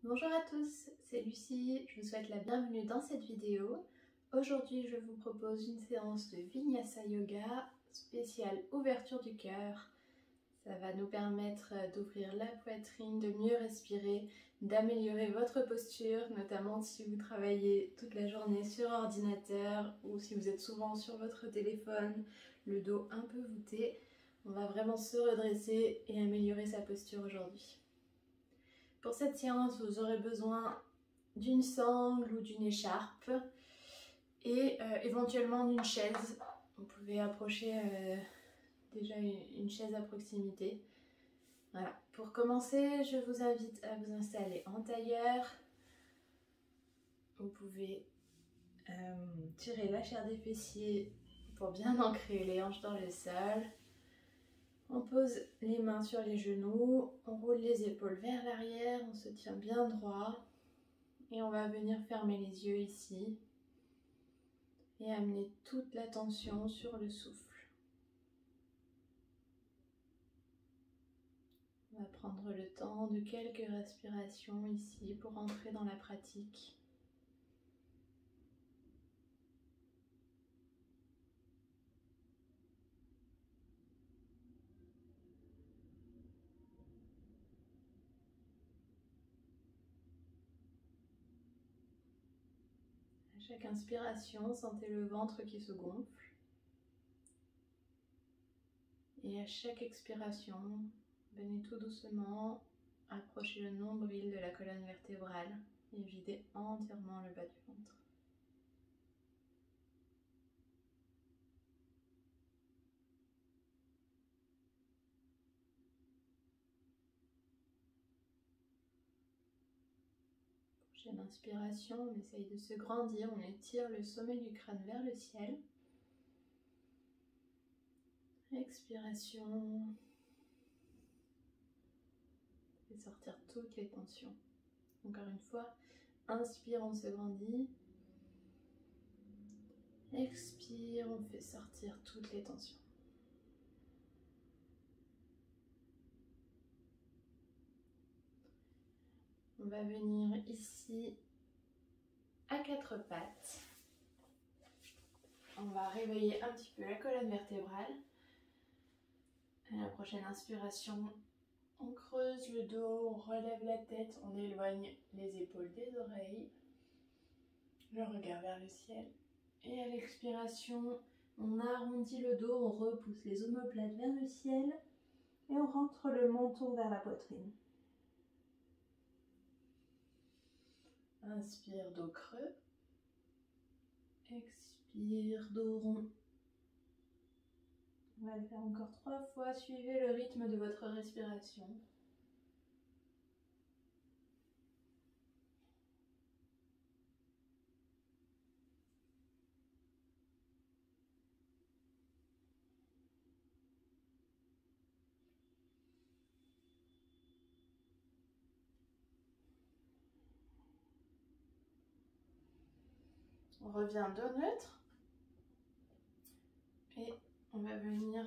Bonjour à tous, c'est Lucie, je vous souhaite la bienvenue dans cette vidéo. Aujourd'hui je vous propose une séance de Vinyasa Yoga spéciale ouverture du cœur. Ça va nous permettre d'ouvrir la poitrine, de mieux respirer, d'améliorer votre posture, notamment si vous travaillez toute la journée sur ordinateur ou si vous êtes souvent sur votre téléphone, le dos un peu voûté. On va vraiment se redresser et améliorer sa posture aujourd'hui. Pour cette séance, vous aurez besoin d'une sangle ou d'une écharpe et éventuellement d'une chaise. Vous pouvez approcher déjà une chaise à proximité. Voilà. Pour commencer, je vous invite à vous installer en tailleur. Vous pouvez tirer la chair des fessiers pour bien ancrer les hanches dans le sol. On pose les mains sur les genoux, on roule les épaules vers l'arrière, on se tient bien droit et on va venir fermer les yeux ici et amener toute l'attention sur le souffle. On va prendre le temps de quelques respirations ici pour entrer dans la pratique. À chaque inspiration, sentez le ventre qui se gonfle. Et à chaque expiration, venez tout doucement approcher le nombril de la colonne vertébrale et vider entièrement le bas du ventre. Prochaine inspiration, on essaye de se grandir, on étire le sommet du crâne vers le ciel. Expiration. Et sortir toutes les tensions. Encore une fois, inspire, on se grandit. Expire, on fait sortir toutes les tensions. On va venir ici à quatre pattes. On va réveiller un petit peu la colonne vertébrale. À la prochaine inspiration, on creuse le dos, on relève la tête, on éloigne les épaules des oreilles. Le regard vers le ciel. Et à l'expiration, on arrondit le dos, on repousse les omoplates vers le ciel et on rentre le menton vers la poitrine. Inspire, dos creux. Expire, dos rond. On va le faire encore 3 fois. Suivez le rythme de votre respiration. On revient dos neutre. Et on va venir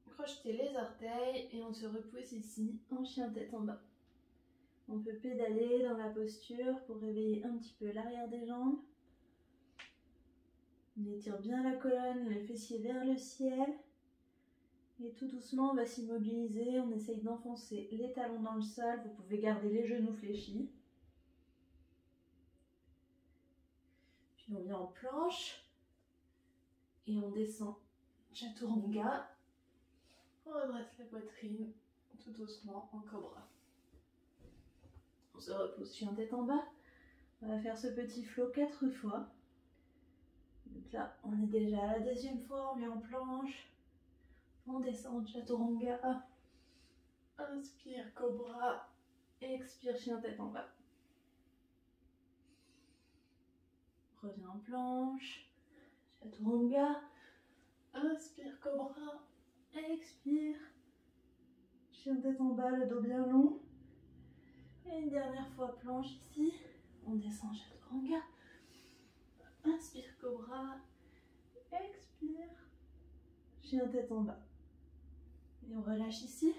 crocheter les orteils et on se repousse ici en chien tête en bas. On peut pédaler dans la posture pour réveiller un petit peu l'arrière des jambes. On étire bien la colonne, les fessiers vers le ciel. Et tout doucement, on va s'immobiliser. On essaye d'enfoncer les talons dans le sol. Vous pouvez garder les genoux fléchis. Puis on vient en planche. Et on descend Chaturanga. On redresse la poitrine tout doucement en cobra. On se repose chien tête en bas. On va faire ce petit flow 4 fois. Donc là, on est déjà à la 2e fois, on vient en planche. On descend Chaturanga. Inspire cobra. Expire chien tête en bas. Reviens en planche. Chaturanga. Inspire cobra. Expire. Chien tête en bas, le dos bien long. Et une dernière fois planche ici. On descend Chaturanga. Inspire cobra. Expire. Chien tête en bas. Et on relâche ici.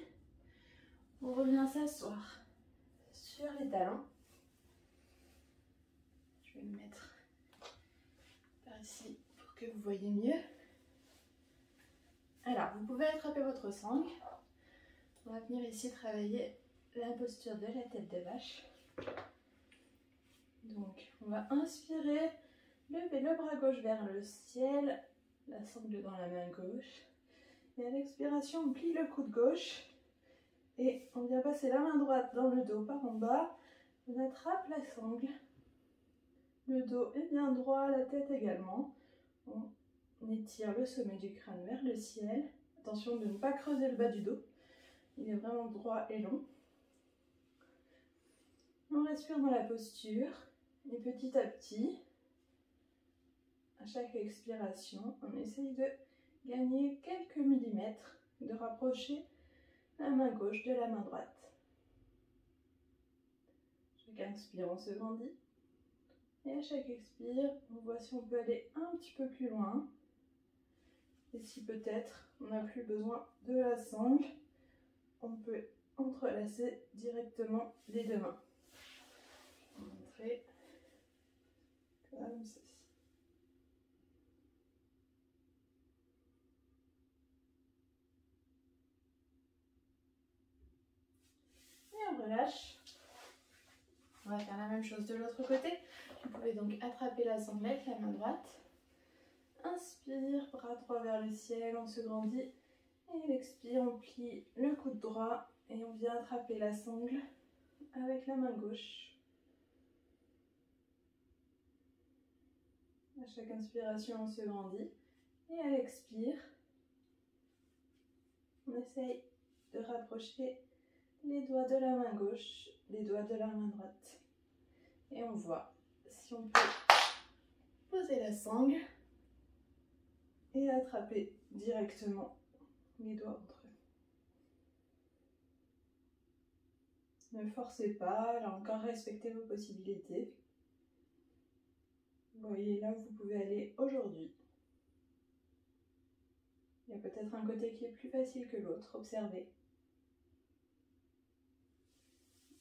On revient s'asseoir sur les talons. me mettre par ici pour que vous voyez mieux. Alors, vous pouvez attraper votre sangle. On va venir ici travailler la posture de la tête de vache. Donc, on va inspirer, lever le bras gauche vers le ciel, la sangle dans la main gauche. Et à l'expiration, on plie le coude gauche et on vient passer la main droite dans le dos par en bas. On attrape la sangle. Le dos est bien droit, la tête également. On étire le sommet du crâne vers le ciel. Attention de ne pas creuser le bas du dos. Il est vraiment droit et long. On respire dans la posture. Et petit à petit, à chaque expiration, on essaye de gagner quelques millimètres, de rapprocher la main gauche de la main droite. Chaque inspire, on se grandit. Et à chaque expire, on voit si on peut aller un petit peu plus loin. Et si peut-être on n'a plus besoin de la sangle, on peut entrelacer directement les deux mains. On va montrer comme ceci. Et on relâche. On va faire la même chose de l'autre côté. Vous pouvez donc attraper la sangle avec la main droite. Inspire, bras droit vers le ciel, on se grandit. Et l'expire, on plie le coude droit et on vient attraper la sangle avec la main gauche. À chaque inspiration, on se grandit. Et à l'expire, on essaye de rapprocher les doigts de la main gauche, les doigts de la main droite. Et on voit si on peut poser la sangle et attraper directement les doigts entre eux. Ne forcez pas, là encore respectez vos possibilités. Voyez là où vous pouvez aller aujourd'hui. Il y a peut-être un côté qui est plus facile que l'autre, observez.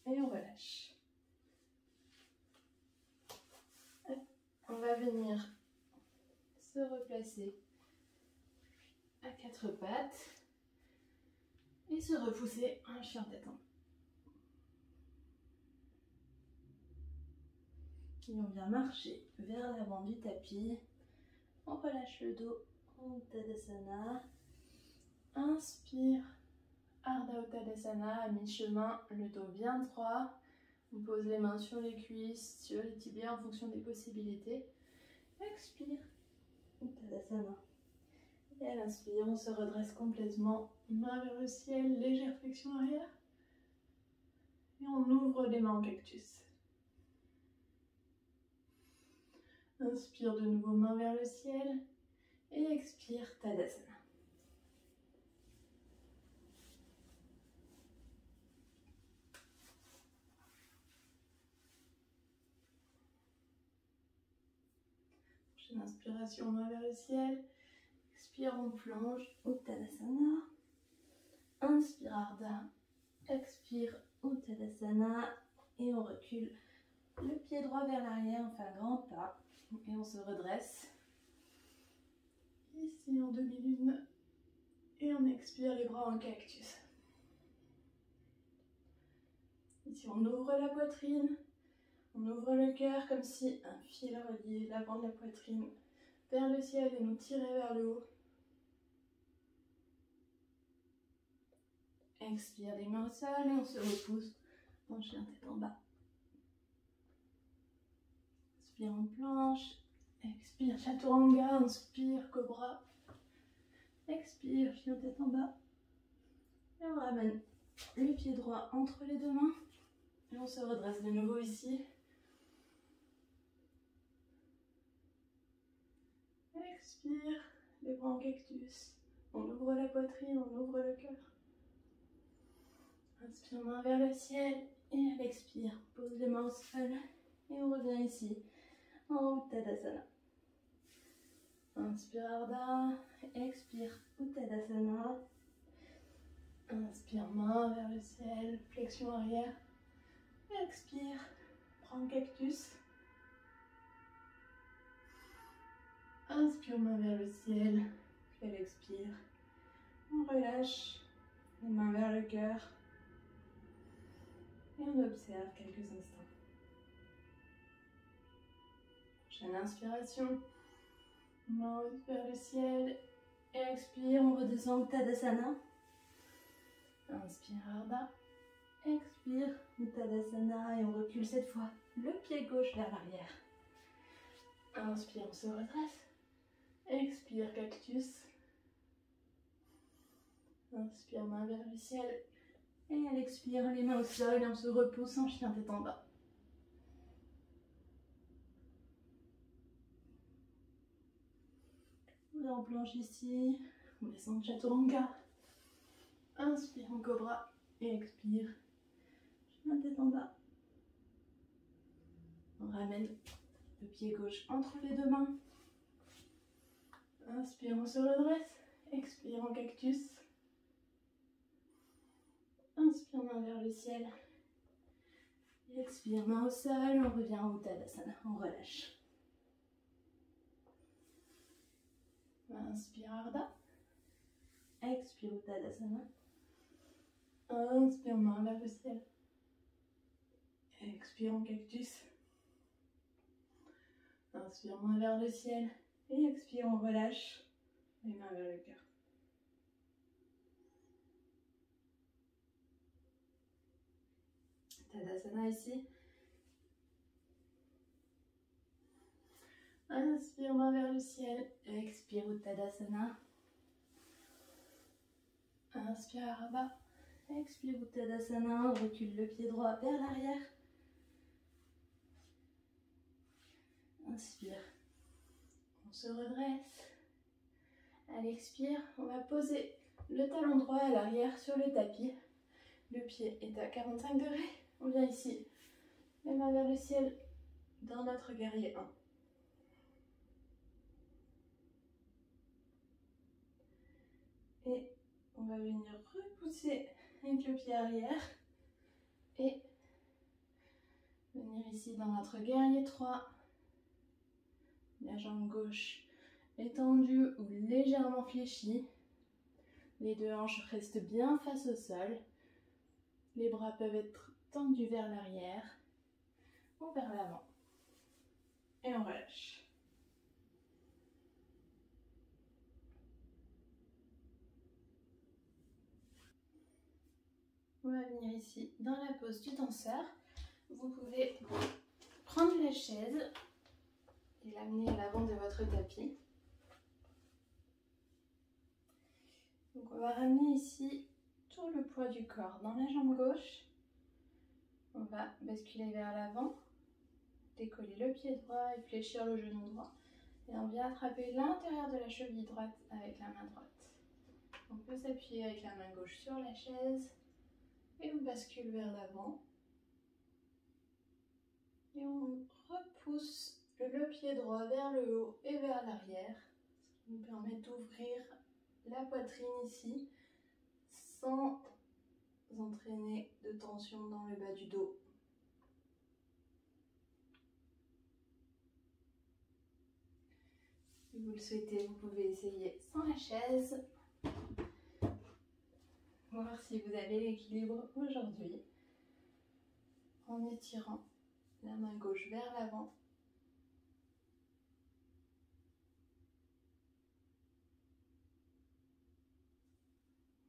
Et on relâche. On va venir se replacer à quatre pattes et se repousser un chien tête en bas. Et on vient marcher vers l'avant du tapis. On relâche le dos, Uttanasana. Inspire, Ardha Uttanasana, à mi-chemin, le dos bien droit. On pose les mains sur les cuisses, sur les tibias en fonction des possibilités. Expire, Uttanasana. Et à l'inspire, on se redresse complètement, main vers le ciel, légère flexion arrière. Et on ouvre les mains en cactus. Inspire de nouveau, main vers le ciel. Et expire, Tadasana. Prochaine inspiration, main vers le ciel. Expire, on plonge, Uttanasana. Inspire, Ardha. Expire, Uttanasana. Et on recule le pied droit vers l'arrière, on fait un grand pas. Et on se redresse. Ici en demi-lune. Et on expire les bras en cactus. Ici on ouvre la poitrine. On ouvre le cœur comme si un fil reliait l'avant de la poitrine vers le ciel et nous tirait vers le haut. Expire les mains au sol et on se repousse en chien tête en bas. Inspire en planche. Expire chaturanga. Inspire cobra. Expire chien tête en bas. Et on ramène le pied droit entre les deux mains. Et on se redresse de nouveau ici. Expire, les bras en cactus. On ouvre la poitrine, on ouvre le cœur. Inspire, main vers le ciel. Et à l'expire, pose les mains au sol. Et on revient ici, en Uttanasana. Inspire Ardha. Expire Uttanasana. Inspire, main vers le ciel, flexion arrière. Expire, prends cactus. Inspire, main vers le ciel. Puis elle expire. On relâche. Les mains vers le cœur. Et on observe quelques instants. Prochaine inspiration. Main vers le ciel. Et expire, on redescend au Tadasana. Inspire, Ardha. Expire, Uttanasana. Et on recule cette fois le pied gauche vers l'arrière. Inspire, on se redresse. Expire, cactus. Inspire, main vers le ciel. Et elle expire, les mains au sol et on se repousse en chien tête en bas. On planche ici. On descend de Chaturanga. Inspire en cobra. Et expire. Chien tête en bas. On ramène le pied gauche entre les deux mains. Inspire, on se redresse. Expire en cactus. Inspire, main vers le ciel. Expire, main au sol. On revient en Uttanasana. On relâche. Inspire, Ardha. Expire, Uttanasana. Inspire, main vers le ciel. Expire en cactus. Inspire, main vers le ciel. Et expire, on relâche. Les mains vers le cœur. Tadasana ici. Inspire, main vers le ciel. Expire, Uttanasana. Inspire, Ardha. Expire, Uttanasana. On recule le pied droit vers l'arrière. Inspire. On se redresse. À l'expire, on va poser le talon droit à l'arrière sur le tapis. Le pied est à 45 degrés. On vient ici. Les mains vers le ciel dans notre guerrier 1. Et on va venir repousser avec le pied arrière. Et venir ici dans notre guerrier 3. La jambe gauche étendue ou légèrement fléchie. Les deux hanches restent bien face au sol. Les bras peuvent être tendus vers l'arrière ou vers l'avant. Et on relâche. On va venir ici dans la pose du danseur. Vous pouvez prendre la chaise et l'amener à l'avant de votre tapis. Donc on va ramener ici tout le poids du corps dans la jambe gauche. On va basculer vers l'avant, décoller le pied droit et fléchir le genou droit. Et on vient attraper l'intérieur de la cheville droite avec la main droite. On peut s'appuyer avec la main gauche sur la chaise et on bascule vers l'avant. Et on repousse le pied droit vers le haut et vers l'arrière, ce qui nous permet d'ouvrir la poitrine ici sans entraîner de tension dans le bas du dos. Si vous le souhaitez, vous pouvez essayer sans la chaise. Voir si vous avez l'équilibre aujourd'hui en étirant la main gauche vers l'avant.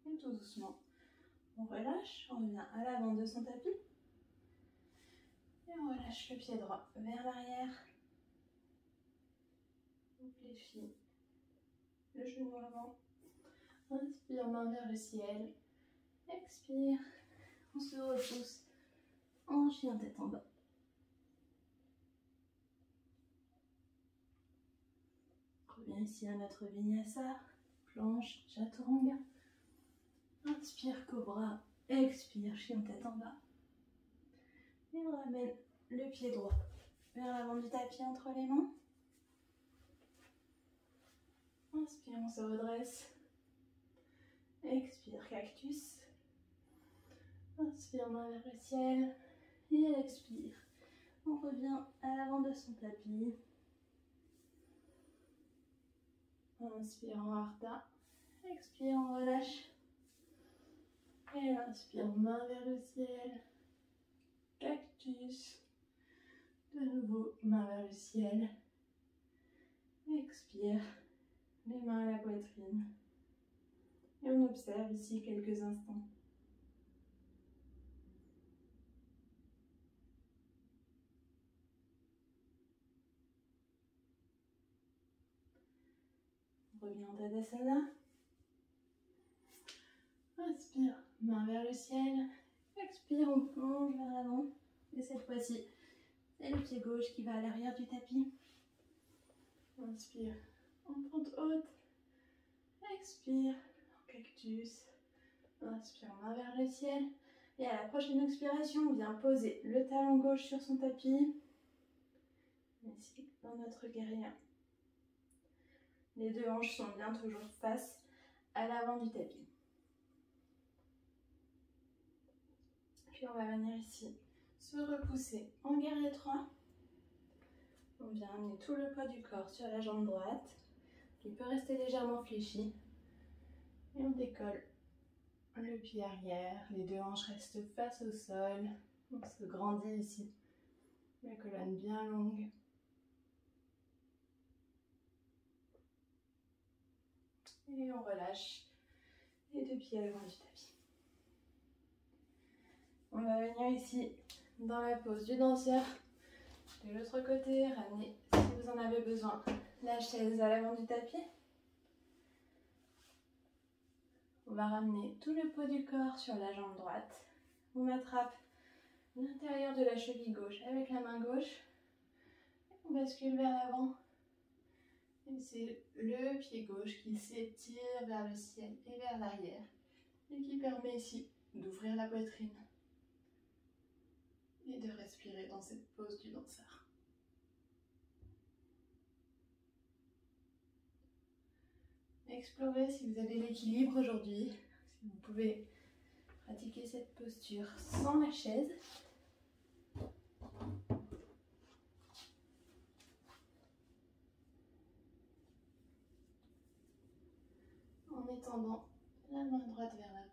Et tout doucement, on relâche, on revient à l'avant de son tapis. Et on relâche le pied droit vers l'arrière. On fléchit le genou avant. Inspire, main vers le ciel. Expire, on se repousse en chien tête en bas. On revient ici à notre vinyasa, planche, chaturanga. Inspire, cobra. Expire, chien tête en bas. Et on ramène le pied droit vers l'avant du tapis entre les mains. Inspire, on se redresse. Expire, cactus. Inspire, main vers le ciel. Et expire. On revient à l'avant de son tapis. Inspire en Hatha. Expire, on relâche. Et inspire, main vers le ciel. Cactus. De nouveau, main vers le ciel. Expire, les mains à la poitrine. Et on observe ici quelques instants. On revient en Tadasana. Inspire, main vers le ciel. Expire, on plonge vers l'avant. Et cette fois-ci, c'est le pied gauche qui va à l'arrière du tapis. Inspire, en pente haute. Expire, en cactus. Inspire, main vers le ciel. Et à la prochaine expiration, on vient poser le talon gauche sur son tapis. Ici, dans notre guerrier. Les deux hanches sont bien toujours face à l'avant du tapis. Puis on va venir ici se repousser en guerrier 3. On vient amener tout le poids du corps sur la jambe droite, qui peut rester légèrement fléchi. Et on décolle le pied arrière, les deux hanches restent face au sol. On se grandit ici, la colonne bien longue. Et on relâche les deux pieds à l'avant du tapis. On va venir ici dans la pose du danseur. De l'autre côté, ramenez, si vous en avez besoin, la chaise à l'avant du tapis. On va ramener tout le poids du corps sur la jambe droite. On attrape l'intérieur de la cheville gauche avec la main gauche. On bascule vers l'avant. Et c'est le pied gauche qui s'étire vers le ciel et vers l'arrière. Et qui permet ici d'ouvrir la poitrine. Et de respirer dans cette pose du danseur. Explorez si vous avez l'équilibre aujourd'hui, si vous pouvez pratiquer cette posture sans la chaise. En étendant la main droite vers l'avant.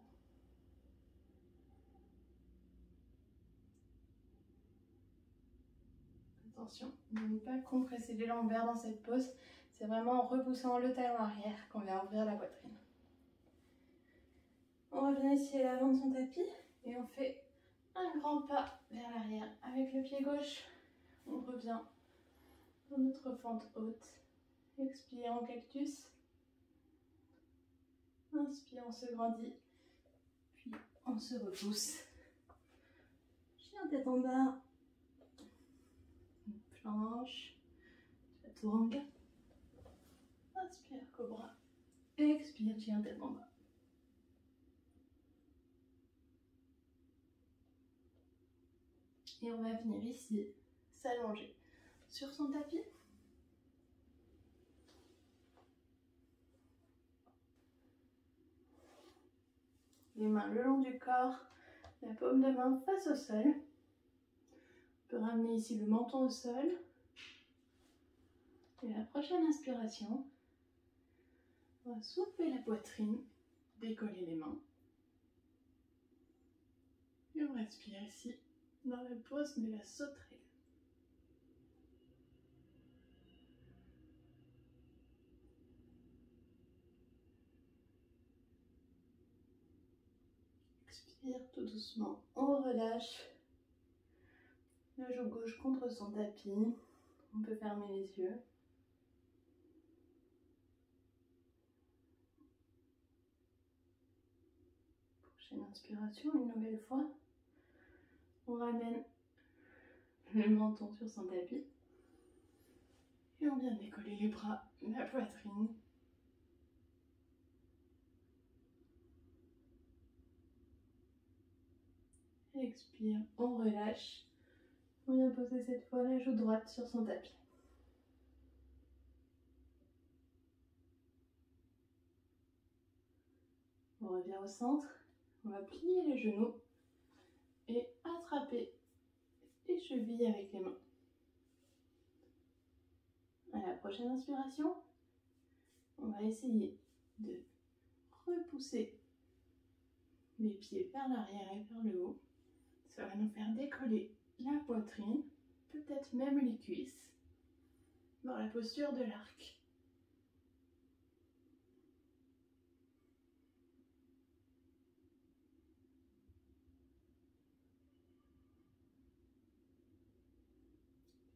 Attention, ne pas compresser les lombaires dans cette pose. C'est vraiment en repoussant le talon arrière qu'on vient ouvrir la poitrine. On revient ici à l'avant de son tapis et on fait un grand pas vers l'arrière avec le pied gauche. On revient dans notre fente haute. Expire en cactus. Inspire, on se grandit. Puis on se repousse. Chien tête en bas. Planche. Chaturanga. Inspire, cobra. Expire, chien tête en bas. Et on va venir ici s'allonger sur son tapis. Les mains le long du corps, la paume de main face au sol. On peut ramener ici le menton au sol. Et la prochaine inspiration, on va soulever la poitrine, décoller les mains. Et on respire ici dans la pose de la sauterelle. Expire tout doucement, on relâche. Le genou gauche contre son tapis. On peut fermer les yeux. Prochaine inspiration, une nouvelle fois. On ramène le menton sur son tapis. Et on vient décoller les bras, la poitrine. Expire, on relâche. On vient poser cette fois la joue droite sur son tapis. On revient au centre. On va plier les genoux et attraper les chevilles avec les mains. À la prochaine inspiration, On va essayer de repousser les pieds vers l'arrière et vers le haut. Ça va nous faire décoller la poitrine, peut-être même les cuisses, dans la posture de l'arc.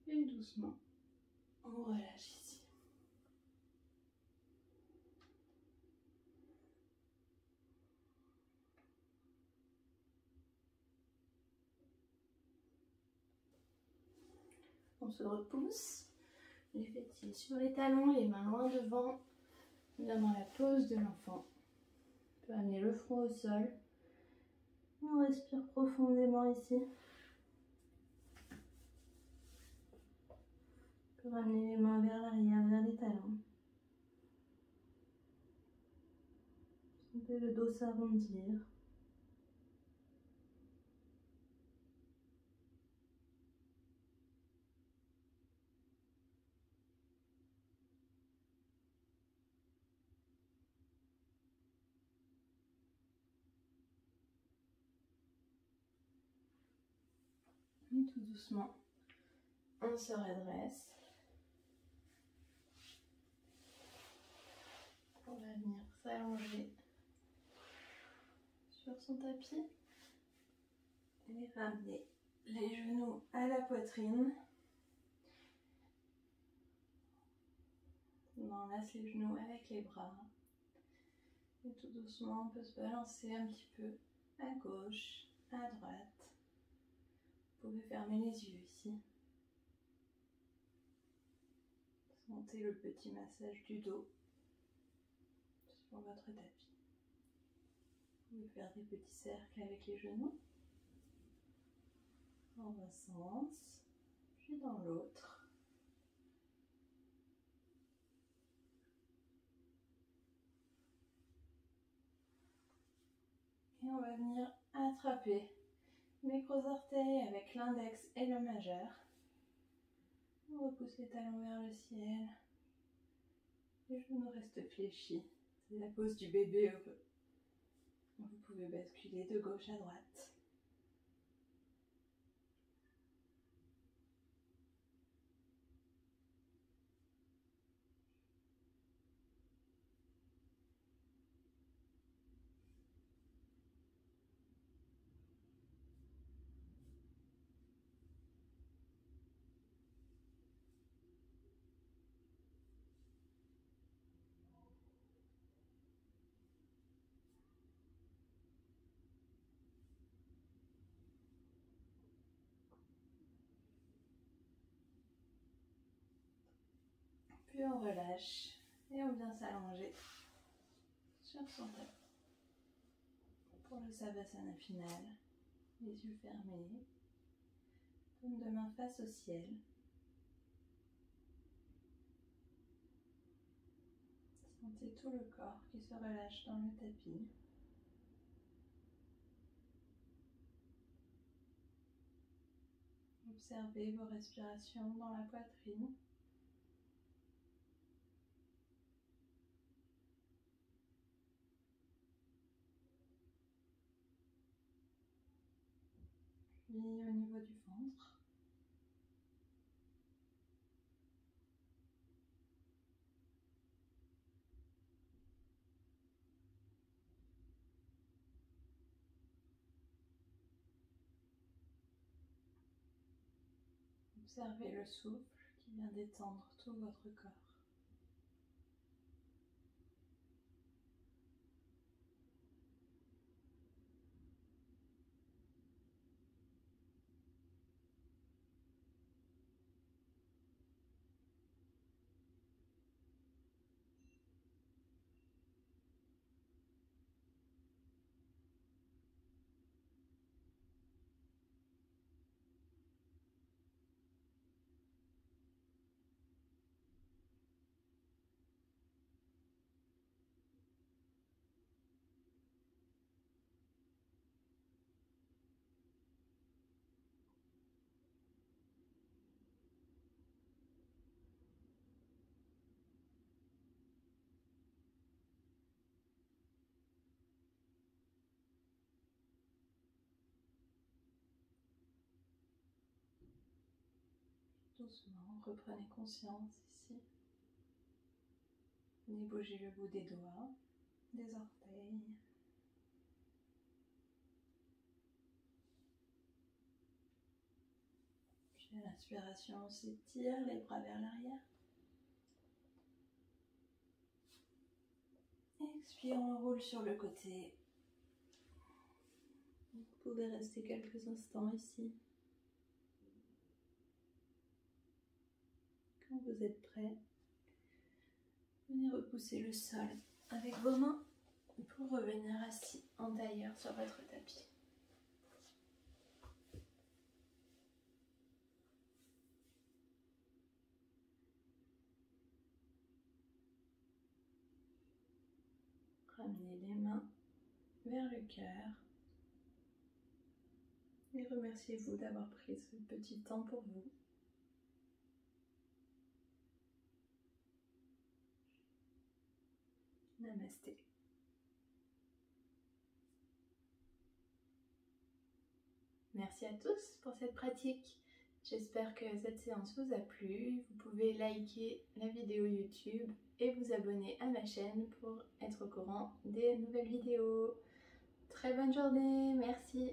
Et doucement, on relâche ici. On se repousse, les fessiers sur les talons, les mains loin devant, bien dans la pose de l'enfant. On peut amener le front au sol. On respire profondément ici. On peut ramener les mains vers l'arrière, vers les talons. Sentez le dos s'arrondir. Et tout doucement, on se redresse. On va venir s'allonger sur son tapis et ramener les genoux à la poitrine. On enlace les genoux avec les bras. Et tout doucement, on peut se balancer un petit peu à gauche, à droite. Vous pouvez fermer les yeux ici. Sentez le petit massage du dos sur votre tapis. Vous pouvez faire des petits cercles avec les genoux. Dans un sens, puis dans l'autre. Et on va venir attraper les gros orteils avec l'index et le majeur. On repousse les talons vers le ciel. Les genoux restent fléchis. C'est la pose du bébé heureux. Vous pouvez basculer de gauche à droite. Puis on relâche et on vient s'allonger sur son tapis. Pour le Savasana final, les yeux fermés, paume de main face au ciel. Sentez tout le corps qui se relâche dans le tapis. Observez vos respirations dans la poitrine. Puis au niveau du ventre. Observez le souffle qui vient d'étendre tout votre corps. Doucement, reprenez conscience ici. Venez bouger le bout des doigts, des orteils. Puis à l'inspiration, on s'étire les bras vers l'arrière. Expire, on roule sur le côté. Vous pouvez rester quelques instants ici. Quand vous êtes prêt, venez repousser le sol avec vos mains pour revenir assis en tailleur sur votre tapis. Ramenez les mains vers le cœur et remerciez-vous d'avoir pris ce petit temps pour vous. Namasté. Merci à tous pour cette pratique. J'espère que cette séance vous a plu. Vous pouvez liker la vidéo YouTube et vous abonner à ma chaîne pour être au courant des nouvelles vidéos. Très bonne journée, merci.